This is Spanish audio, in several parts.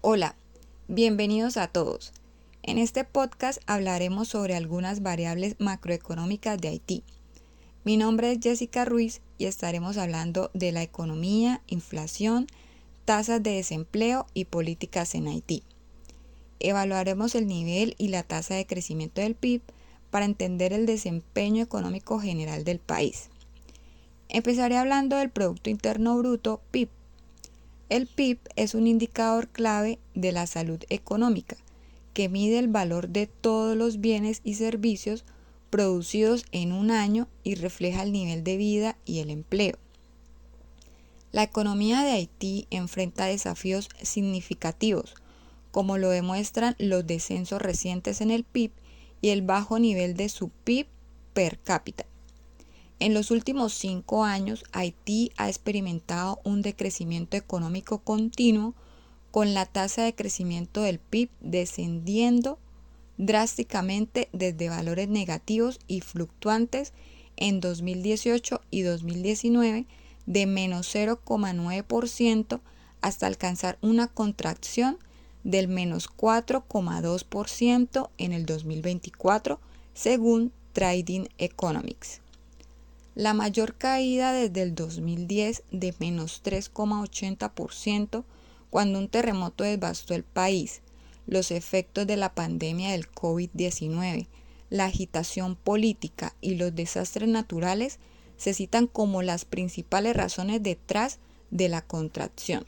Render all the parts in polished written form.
Hola, bienvenidos a todos. En este podcast hablaremos sobre algunas variables macroeconómicas de Haití. Mi nombre es Jessica Ruiz y estaremos hablando de la economía, inflación, tasas de desempleo y políticas en Haití. Evaluaremos el nivel y la tasa de crecimiento del PIB para entender el desempeño económico general del país. Empezaré hablando del Producto Interno Bruto, PIB. El PIB es un indicador clave de la salud económica, que mide el valor de todos los bienes y servicios producidos en un año y refleja el nivel de vida y el empleo. La economía de Haití enfrenta desafíos significativos, como lo demuestran los descensos recientes en el PIB y el bajo nivel de su PIB per cápita. En los últimos 5 años, Haití ha experimentado un decrecimiento económico continuo, con la tasa de crecimiento del PIB descendiendo drásticamente desde valores negativos y fluctuantes en 2018 y 2019 de menos 0,9% hasta alcanzar una contracción del menos 4,2% en el 2024, según Trading Economics. La mayor caída desde el 2010 de menos 3,80% cuando un terremoto devastó el país, los efectos de la pandemia del COVID-19, la agitación política y los desastres naturales se citan como las principales razones detrás de la contracción.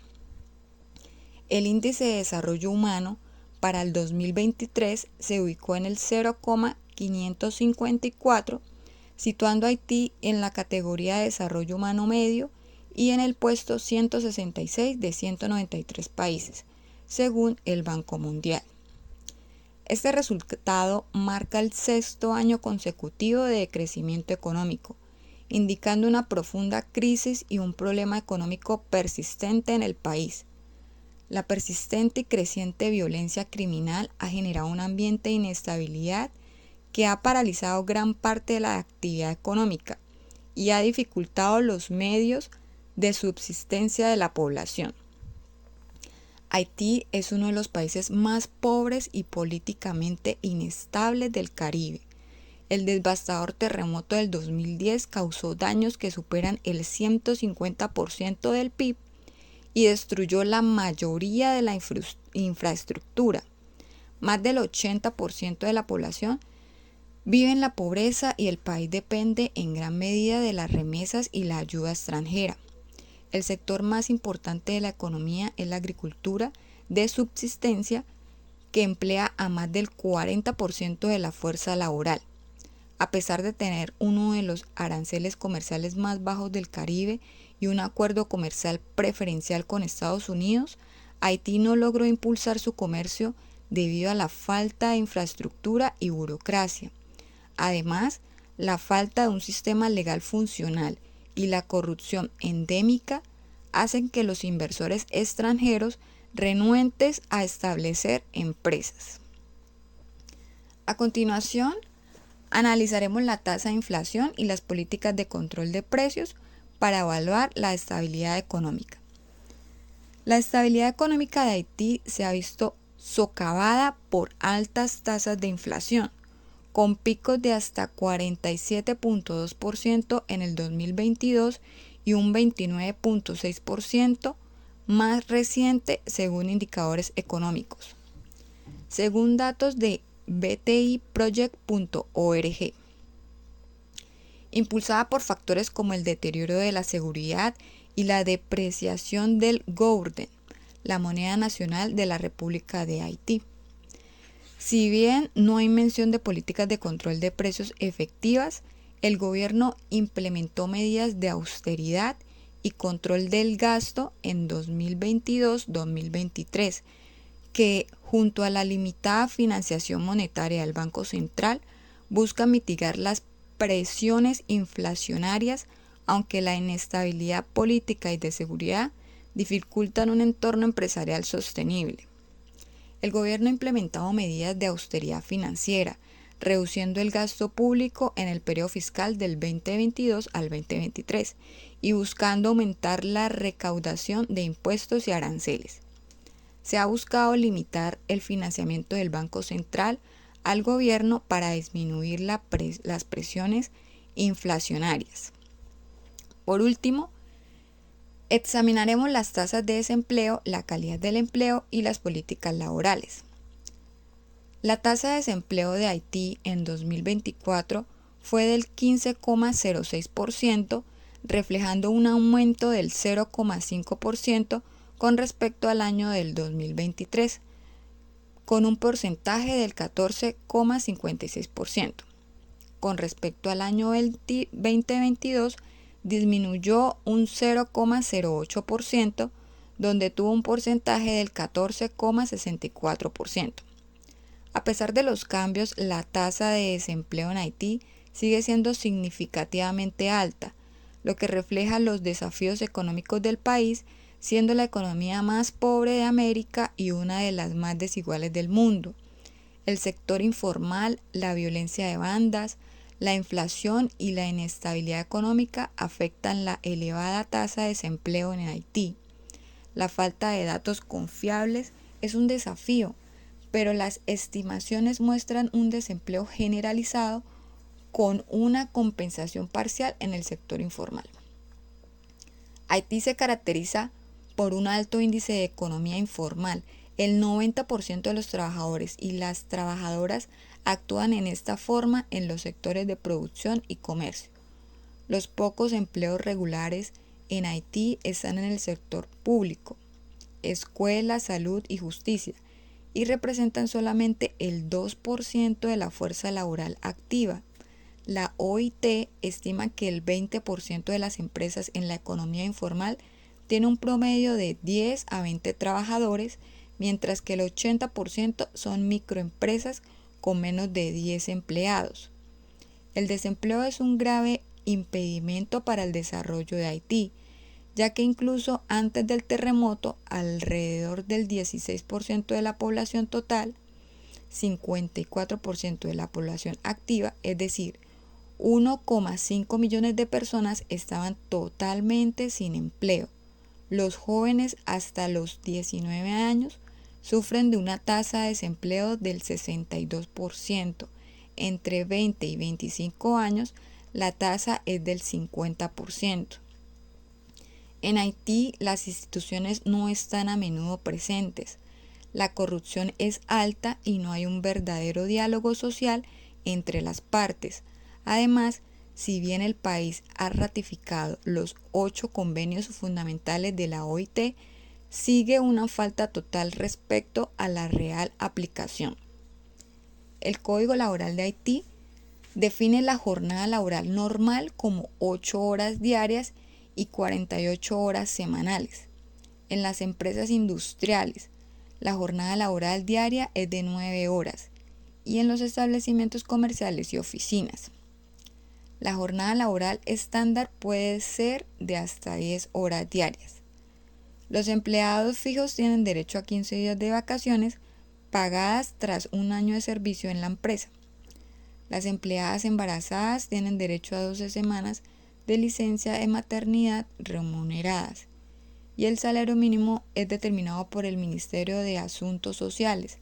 El índice de desarrollo humano para el 2023 se ubicó en el 0,554, situando a Haití en la categoría de desarrollo humano medio y en el puesto 166 de 193 países, según el Banco Mundial. Este resultado marca el 6º año consecutivo de crecimiento económico, indicando una profunda crisis y un problema económico persistente en el país. La persistente y creciente violencia criminal ha generado un ambiente de inestabilidad que ha paralizado gran parte de la actividad económica y ha dificultado los medios de subsistencia de la población. Haití es uno de los países más pobres y políticamente inestables del Caribe. El devastador terremoto del 2010 causó daños que superan el 150% del PIB y destruyó la mayoría de la infraestructura. Más del 80% de la población vive en la pobreza y el país depende en gran medida de las remesas y la ayuda extranjera. El sector más importante de la economía es la agricultura de subsistencia, que emplea a más del 40% de la fuerza laboral. A pesar de tener uno de los aranceles comerciales más bajos del Caribe y un acuerdo comercial preferencial con Estados Unidos, Haití no logró impulsar su comercio debido a la falta de infraestructura y burocracia. Además, la falta de un sistema legal funcional y la corrupción endémica hacen que los inversores extranjeros renuentes a establecer empresas. A continuación, analizaremos la tasa de inflación y las políticas de control de precios para evaluar la estabilidad económica. La estabilidad económica de Haití se ha visto socavada por altas tasas de inflación, con picos de hasta 47,2% en el 2022 y un 29,6% más reciente según indicadores económicos. Según datos de btiproject.org, impulsada por factores como el deterioro de la seguridad y la depreciación del gourde, la moneda nacional de la República de Haití. Si bien no hay mención de políticas de control de precios efectivas, el gobierno implementó medidas de austeridad y control del gasto en 2022-2023, que, junto a la limitada financiación monetaria del Banco Central, busca mitigar las presiones inflacionarias, aunque la inestabilidad política y de seguridad dificultan un entorno empresarial sostenible. El gobierno ha implementado medidas de austeridad financiera, reduciendo el gasto público en el periodo fiscal del 2022 al 2023 y buscando aumentar la recaudación de impuestos y aranceles. se ha buscado limitar el financiamiento del Banco Central al gobierno para disminuir las presiones inflacionarias. Por último, examinaremos las tasas de desempleo, la calidad del empleo y las políticas laborales. La tasa de desempleo de Haití en 2024 fue del 15,06%, reflejando un aumento del 0,5% con respecto al año del 2023, con un porcentaje del 14,56%. Con respecto al año 2022, disminuyó un 0,08%, donde tuvo un porcentaje del 14,64%. A pesar de los cambios, la tasa de desempleo en Haití sigue siendo significativamente alta, lo que refleja los desafíos económicos del país, siendo la economía más pobre de América y una de las más desiguales del mundo. El sector informal, la violencia de bandas, la inflación y la inestabilidad económica afectan la elevada tasa de desempleo en Haití. La falta de datos confiables es un desafío, pero las estimaciones muestran un desempleo generalizado con una compensación parcial en el sector informal. Haití se caracteriza por un alto índice de economía informal. El 90% de los trabajadores y las trabajadoras actúan en esta forma en los sectores de producción y comercio. Los pocos empleos regulares en Haití están en el sector público, escuela, salud y justicia, y representan solamente el 2% de la fuerza laboral activa. La OIT estima que el 20% de las empresas en la economía informal tiene un promedio de 10 a 20 trabajadores, mientras que el 80% son microempresas con menos de 10 empleados. El desempleo es un grave impedimento para el desarrollo de Haití, ya que incluso antes del terremoto, alrededor del 16% de la población total, 54% de la población activa, es decir, 1,5 millones de personas estaban totalmente sin empleo. Los jóvenes hasta los 19 años sufren de una tasa de desempleo del 62%. Entre 20 y 25 años, la tasa es del 50%. En Haití, las instituciones no están a menudo presentes. La corrupción es alta y no hay un verdadero diálogo social entre las partes. Además, si bien el país ha ratificado los 8 convenios fundamentales de la OIT, sigue una falta total respecto a la real aplicación. El Código Laboral de Haití define la jornada laboral normal como 8 horas diarias y 48 horas semanales. En las empresas industriales, la jornada laboral diaria es de 9 horas y en los establecimientos comerciales y oficinas. La jornada laboral estándar puede ser de hasta 10 horas diarias. Los empleados fijos tienen derecho a 15 días de vacaciones pagadas tras un año de servicio en la empresa. Las empleadas embarazadas tienen derecho a 12 semanas de licencia de maternidad remuneradas y el salario mínimo es determinado por el Ministerio de Asuntos Sociales.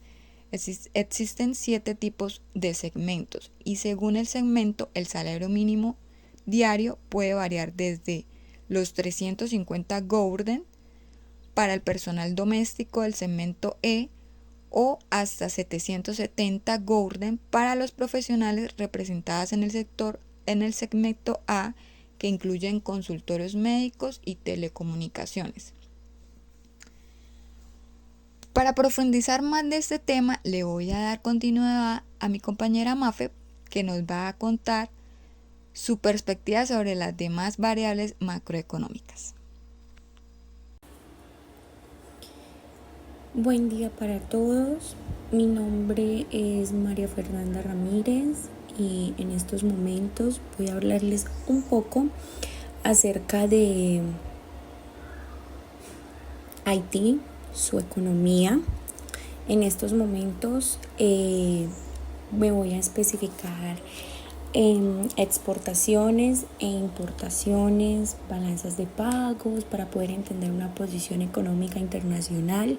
Existen 7 tipos de segmentos y según el segmento el salario mínimo diario puede variar desde los 350 Gulden para el personal doméstico del segmento E o hasta 770 Gulden para los profesionales representados en el segmento A, que incluyen consultorios médicos y telecomunicaciones. Para profundizar más de este tema, le voy a dar continuidad a mi compañera Mafe, que nos va a contar su perspectiva sobre las demás variables macroeconómicas. Buen día para todos. Mi nombre es María Fernanda Ramírez y en estos momentos voy a hablarles un poco acerca de Haití, su economía. En estos momentos me voy a especificar en exportaciones e importaciones, balanzas de pagos para poder entender una posición económica internacional,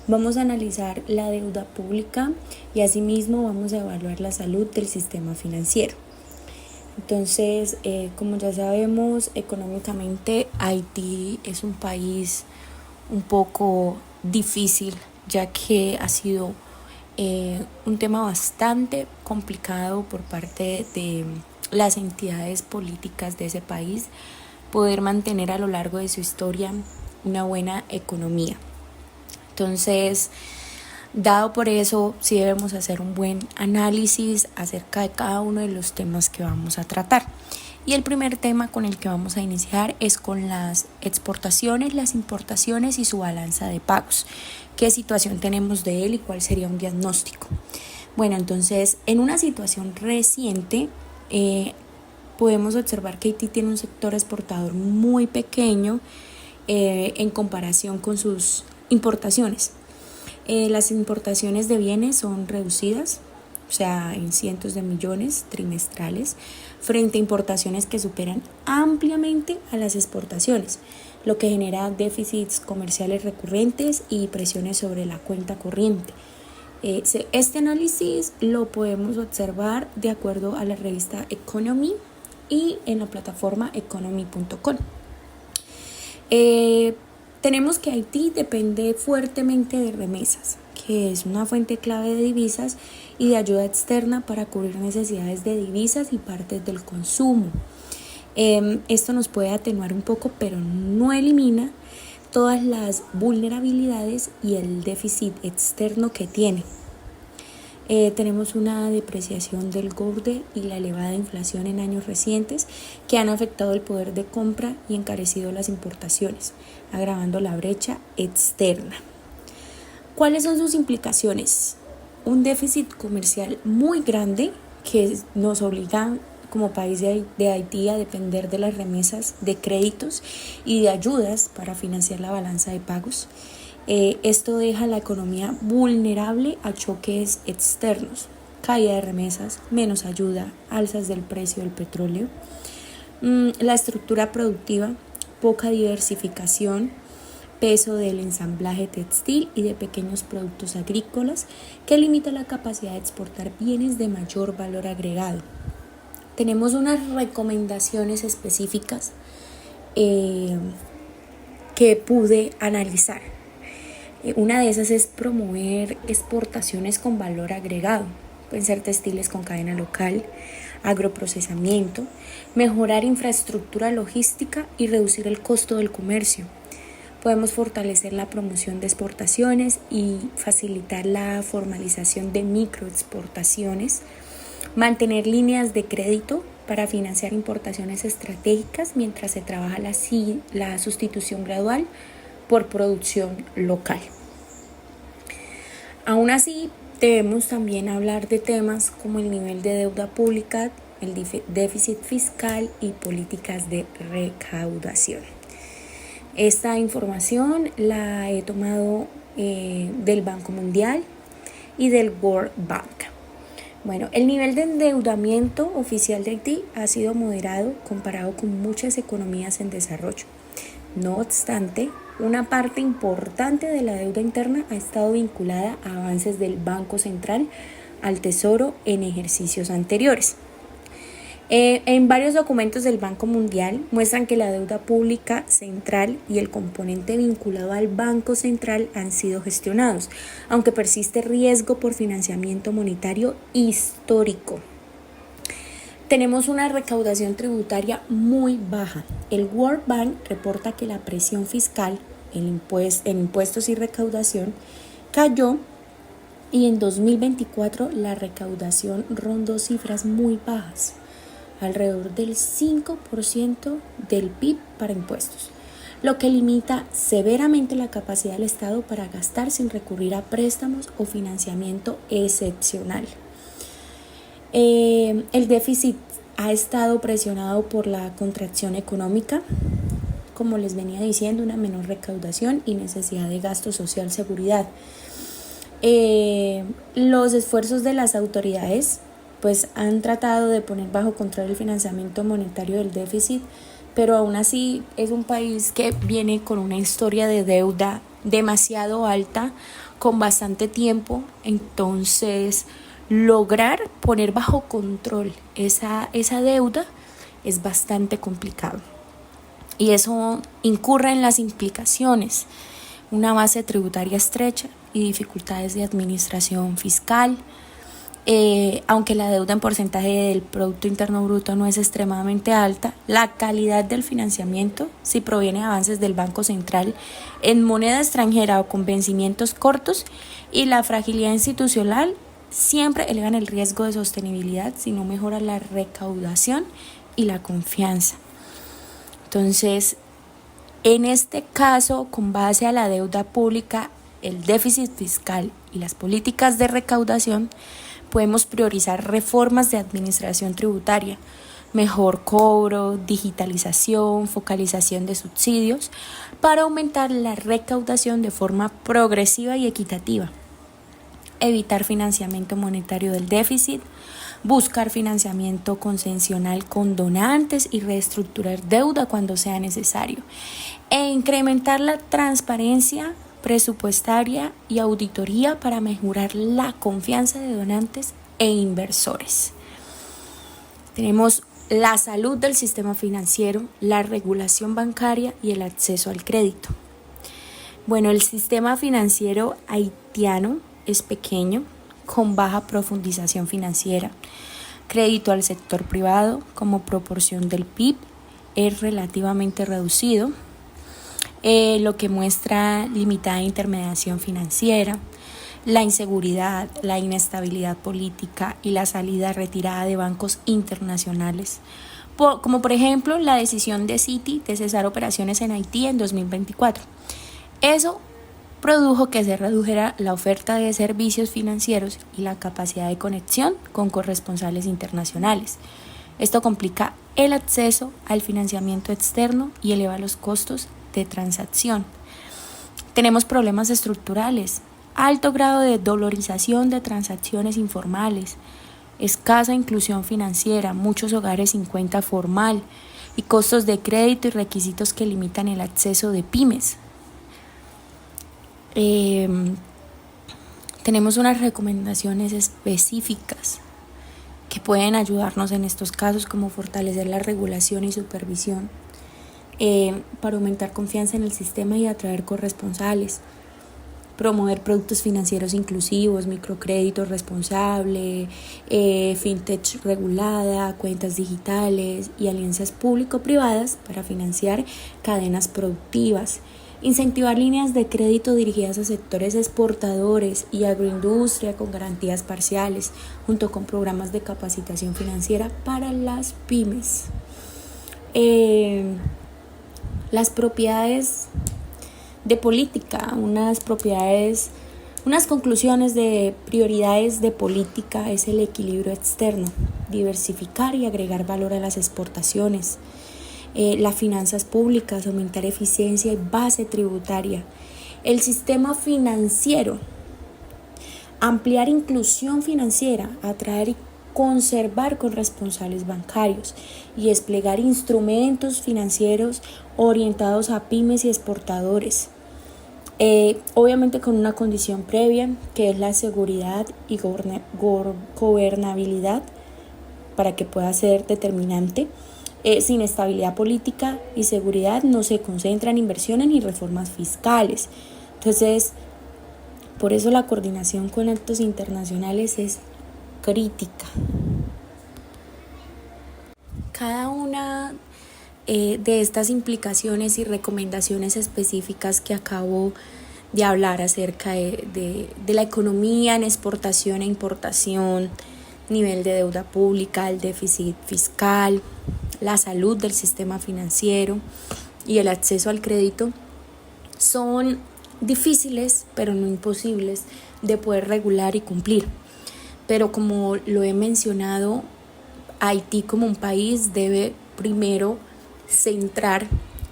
Vamos a analizar la deuda pública y asimismo vamos a evaluar la salud del sistema financiero. Entonces, como ya sabemos, económicamente Haití es un país un poco difícil, ya que ha sido un tema bastante complicado por parte de las entidades políticas de ese país poder mantener a lo largo de su historia una buena economía. Entonces, dado por eso, sí debemos hacer un buen análisis acerca de cada uno de los temas que vamos a tratar. Y el primer tema con el que vamos a iniciar es con las exportaciones, las importaciones y su balanza de pagos. ¿Qué situación tenemos de él y cuál sería un diagnóstico? Bueno, entonces, en una situación reciente, podemos observar que Haití tiene un sector exportador muy pequeño en comparación con sus importaciones. Las importaciones de bienes son reducidas, o sea, en cientos de millones trimestrales, frente a importaciones que superan ampliamente a las exportaciones, lo que genera déficits comerciales recurrentes y presiones sobre la cuenta corriente. Este análisis lo podemos observar de acuerdo a la revista Economy y en la plataforma economy.com. Tenemos que Haití depende fuertemente de remesas, que es una fuente clave de divisas y de ayuda externa para cubrir necesidades de divisas y partes del consumo. Esto nos puede atenuar un poco, pero no elimina todas las vulnerabilidades y el déficit externo que tiene. Tenemos una depreciación del gourde y la elevada inflación en años recientes que han afectado el poder de compra y encarecido las importaciones, agravando la brecha externa. ¿Cuáles son sus implicaciones? Un déficit comercial muy grande que nos obliga como país de Haití a depender de las remesas de créditos y de ayudas para financiar la balanza de pagos. Esto deja la economía vulnerable a choques externos, caída de remesas, menos ayuda, alzas del precio del petróleo, la estructura productiva, poca diversificación, peso del ensamblaje textil y de pequeños productos agrícolas que limita la capacidad de exportar bienes de mayor valor agregado. Tenemos unas recomendaciones específicas que pude analizar. Una de esas es promover exportaciones con valor agregado. Pueden ser textiles con cadena local, agroprocesamiento, mejorar infraestructura logística y reducir el costo del comercio. Podemos fortalecer la promoción de exportaciones y facilitar la formalización de microexportaciones, mantener líneas de crédito para financiar importaciones estratégicas mientras se trabaja la sustitución gradual por producción local. Aún así, debemos también hablar de temas como el nivel de deuda pública, el déficit fiscal y políticas de recaudación. Esta información la he tomado del Banco Mundial y del World Bank. Bueno, el nivel de endeudamiento oficial de Haití ha sido moderado comparado con muchas economías en desarrollo. No obstante, una parte importante de la deuda interna ha estado vinculada a avances del Banco Central al Tesoro en ejercicios anteriores. En varios documentos del Banco Mundial muestran que la deuda pública central y el componente vinculado al Banco Central han sido gestionados, aunque persiste riesgo por financiamiento monetario histórico. Tenemos una recaudación tributaria muy baja. El World Bank reporta que la presión fiscal en impuestos y recaudación cayó y en 2024 la recaudación rondó cifras muy bajas, alrededor del 5% del PIB para impuestos, lo que limita severamente la capacidad del Estado para gastar sin recurrir a préstamos o financiamiento excepcional. El déficit ha estado presionado por la contracción económica, como les venía diciendo, una menor recaudación y necesidad de gasto social, seguridad. Los esfuerzos de las autoridades pues han tratado de poner bajo control el financiamiento monetario del déficit, pero aún así es un país que viene con una historia de deuda demasiado alta con bastante tiempo, entonces lograr poner bajo control esa deuda es bastante complicado. Y eso incurre en las implicaciones: una base tributaria estrecha y dificultades de administración fiscal. Aunque la deuda en porcentaje del Producto Interno Bruto no es extremadamente alta, la calidad del financiamiento, si proviene de avances del Banco Central en moneda extranjera o con vencimientos cortos, y la fragilidad institucional siempre elevan el riesgo de sostenibilidad si no mejora la recaudación y la confianza. Entonces, en este caso, con base a la deuda pública, el déficit fiscal y las políticas de recaudación, podemos priorizar reformas de administración tributaria, mejor cobro, digitalización, focalización de subsidios, para aumentar la recaudación de forma progresiva y equitativa. Evitar financiamiento monetario del déficit, buscar financiamiento concesional con donantes y reestructurar deuda cuando sea necesario, e incrementar la transparencia presupuestaria y auditoría para mejorar la confianza de donantes e inversores. Tenemos la salud del sistema financiero, la regulación bancaria y el acceso al crédito. Bueno, el sistema financiero haitiano es pequeño, con baja profundización financiera. Crédito al sector privado como proporción del PIB es relativamente reducido, lo que muestra limitada intermediación financiera, la inseguridad, la inestabilidad política y la retirada de bancos internacionales, como por ejemplo la decisión de Citi de cesar operaciones en Haití en 2024. Eso produjo que se redujera la oferta de servicios financieros y la capacidad de conexión con corresponsales internacionales. Esto complica el acceso al financiamiento externo y eleva los costos de transacción. Tenemos problemas estructurales, alto grado de dolarización de transacciones informales, escasa inclusión financiera, muchos hogares sin cuenta formal y costos de crédito y requisitos que limitan el acceso de pymes. Tenemos unas recomendaciones específicas que pueden ayudarnos en estos casos, como fortalecer la regulación y supervisión para aumentar confianza en el sistema y atraer corresponsales, promover productos financieros inclusivos, microcrédito responsable, fintech regulada, cuentas digitales y alianzas público-privadas para financiar cadenas productivas. Incentivar líneas de crédito dirigidas a sectores exportadores y agroindustria con garantías parciales, junto con programas de capacitación financiera para las pymes. Las propiedades de política, unas conclusiones de prioridades de política es el equilibrio externo, diversificar y agregar valor a las exportaciones, las finanzas públicas, aumentar eficiencia y base tributaria, el sistema financiero, ampliar inclusión financiera, atraer y conservar corresponsales bancarios y desplegar instrumentos financieros orientados a pymes y exportadores. Obviamente con una condición previa, que es la seguridad y gobernabilidad, para que pueda ser determinante. Sin estabilidad política y seguridad no se concentran inversiones ni reformas fiscales. Entonces, por eso la coordinación con actos internacionales es crítica. Cada una de estas implicaciones y recomendaciones específicas que acabo de hablar acerca de la economía en exportación e importación, nivel de deuda pública, el déficit fiscal, la salud del sistema financiero y el acceso al crédito, son difíciles pero no imposibles de poder regular y cumplir. Pero como lo he mencionado, Haití como un país debe primero centrar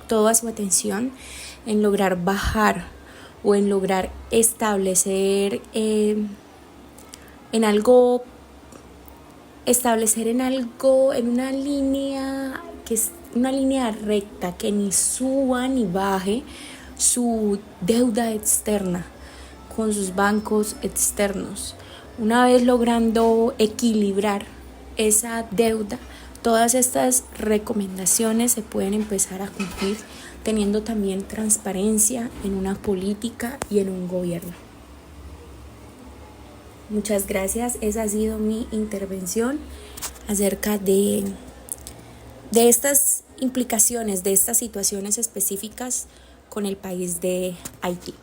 toda su atención en lograr bajar o en lograr establecer en una línea que es una línea recta, que ni suba ni baje su deuda externa con sus bancos externos. Una vez logrando equilibrar esa deuda, todas estas recomendaciones se pueden empezar a cumplir teniendo también transparencia en una política y en un gobierno. Muchas gracias, esa ha sido mi intervención acerca de estas implicaciones, de estas situaciones específicas con el país de Haití.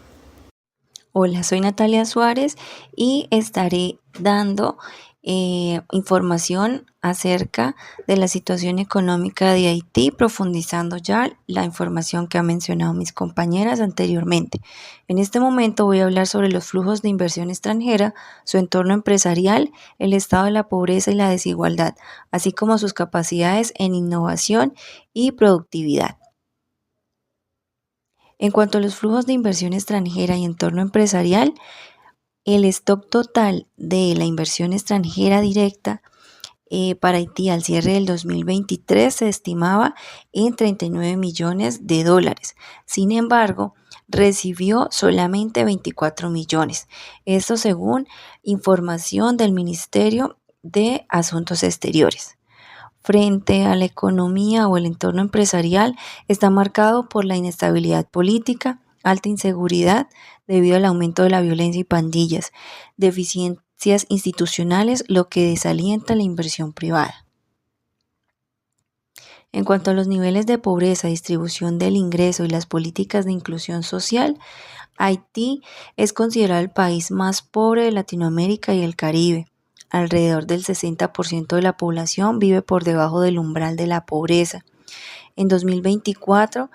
Hola, soy Natalia Suárez y estaré dando información acerca de la situación económica de Haití, profundizando ya la información que han mencionado mis compañeras anteriormente. En este momento voy a hablar sobre los flujos de inversión extranjera, su entorno empresarial, el estado de la pobreza y la desigualdad, así como sus capacidades en innovación y productividad. En cuanto a los flujos de inversión extranjera y entorno empresarial, el stock total de la inversión extranjera directa para Haití al cierre del 2023 se estimaba en 39 millones de dólares. Sin embargo, recibió solamente 24 millones. Esto según información del Ministerio de Asuntos Exteriores. Frente a la economía o el entorno empresarial, está marcado por la inestabilidad política, alta inseguridad debido al aumento de la violencia y pandillas, deficiencias institucionales, lo que desalienta la inversión privada. En cuanto a los niveles de pobreza, distribución del ingreso y las políticas de inclusión social, Haití es considerado el país más pobre de Latinoamérica y el Caribe. Alrededor del 60% de la población vive por debajo del umbral de la pobreza. En 2024,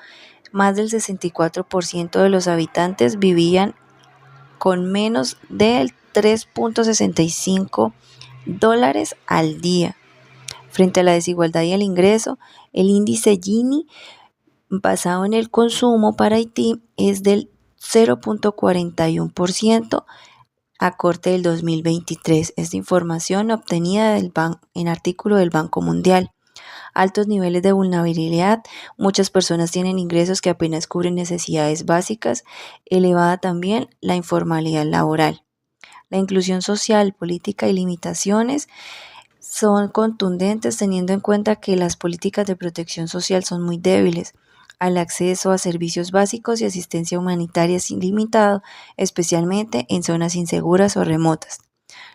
más del 64% de los habitantes vivían con menos del 3.65 dólares al día. Frente a la desigualdad y el ingreso, el índice Gini basado en el consumo para Haití es del 0.41% a corte del 2023. Esta información obtenida en artículo del Banco Mundial. Altos niveles de vulnerabilidad, muchas personas tienen ingresos que apenas cubren necesidades básicas, elevada también la informalidad laboral. La inclusión social, política y limitaciones son contundentes teniendo en cuenta que las políticas de protección social son muy débiles. Al acceso a servicios básicos y asistencia humanitaria es ilimitado, especialmente en zonas inseguras o remotas.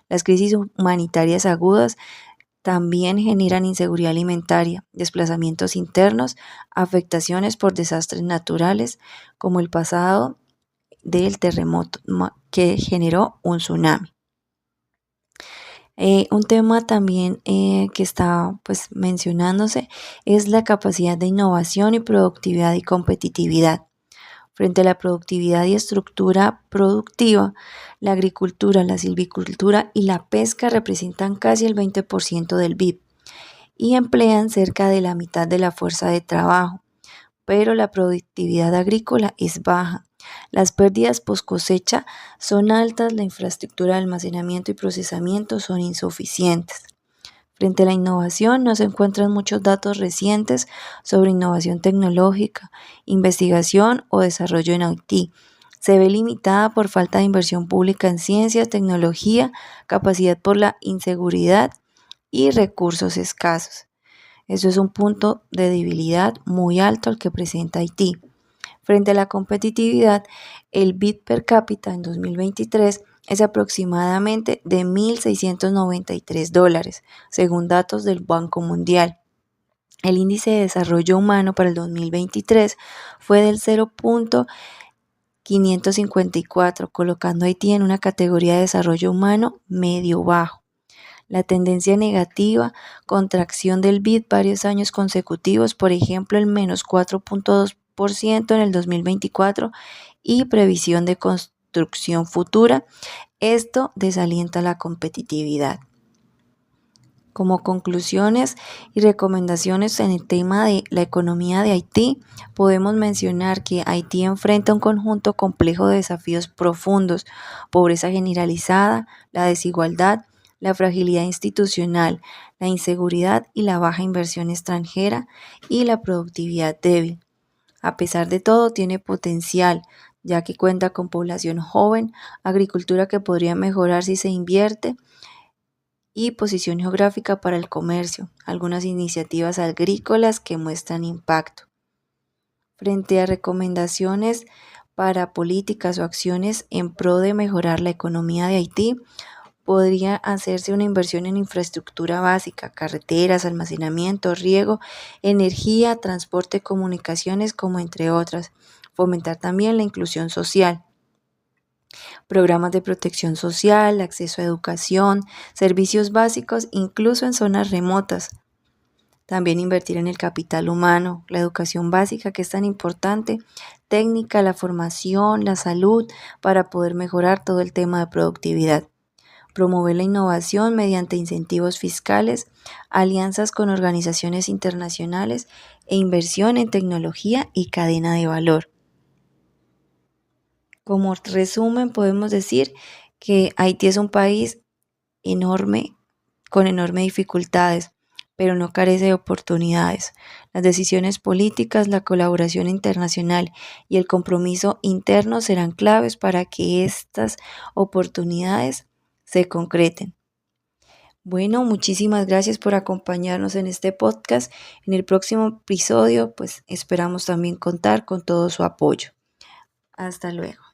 Las crisis humanitarias agudas también generan inseguridad alimentaria, desplazamientos internos, afectaciones por desastres naturales, como el pasado del terremoto que generó un tsunami. Un tema también que está mencionándose es la capacidad de innovación y productividad y competitividad. Frente a la productividad y estructura productiva, la agricultura, la silvicultura y la pesca representan casi el 20% del PIB y emplean cerca de la mitad de la fuerza de trabajo, pero la productividad agrícola es baja. Las pérdidas post cosecha son altas, la infraestructura de almacenamiento y procesamiento son insuficientes. Frente a la innovación, no se encuentran muchos datos recientes sobre innovación tecnológica, investigación o desarrollo en Haití. Se ve limitada por falta de inversión pública en ciencia, tecnología, capacidad por la inseguridad y recursos escasos. Eso es un punto de debilidad muy alto al que presenta Haití. Frente a la competitividad, el PIB per cápita en 2023 es aproximadamente de $1.693, según datos del Banco Mundial. El índice de desarrollo humano para el 2023 fue del 0.554, colocando a Haití en una categoría de desarrollo humano medio-bajo. La tendencia negativa, contracción del PIB varios años consecutivos, por ejemplo el menos 4.2% en el 2024 y previsión de construcción futura, esto desalienta la competitividad. Como conclusiones y recomendaciones en el tema de la economía de Haití, podemos mencionar que Haití enfrenta un conjunto complejo de desafíos profundos: pobreza generalizada, la desigualdad, la fragilidad institucional, la inseguridad y la baja inversión extranjera y la productividad débil. A pesar de todo, tiene potencial, ya que cuenta con población joven, agricultura que podría mejorar si se invierte y posición geográfica para el comercio, algunas iniciativas agrícolas que muestran impacto. Frente a recomendaciones para políticas o acciones en pro de mejorar la economía de Haití, podría hacerse una inversión en infraestructura básica, carreteras, almacenamiento, riego, energía, transporte, comunicaciones, como entre otras. Fomentar también la inclusión social. Programas de protección social, acceso a educación, servicios básicos, incluso en zonas remotas. También invertir en el capital humano, la educación básica que es tan importante, técnica, la formación, la salud, para poder mejorar todo el tema de productividad. Promover la innovación mediante incentivos fiscales, alianzas con organizaciones internacionales e inversión en tecnología y cadena de valor. Como resumen, podemos decir que Haití es un país enorme, con enormes dificultades, pero no carece de oportunidades. Las decisiones políticas, la colaboración internacional y el compromiso interno serán claves para que estas oportunidades se concreten. Bueno, muchísimas gracias por acompañarnos en este podcast. En el próximo episodio, pues esperamos también contar con todo su apoyo. Hasta luego.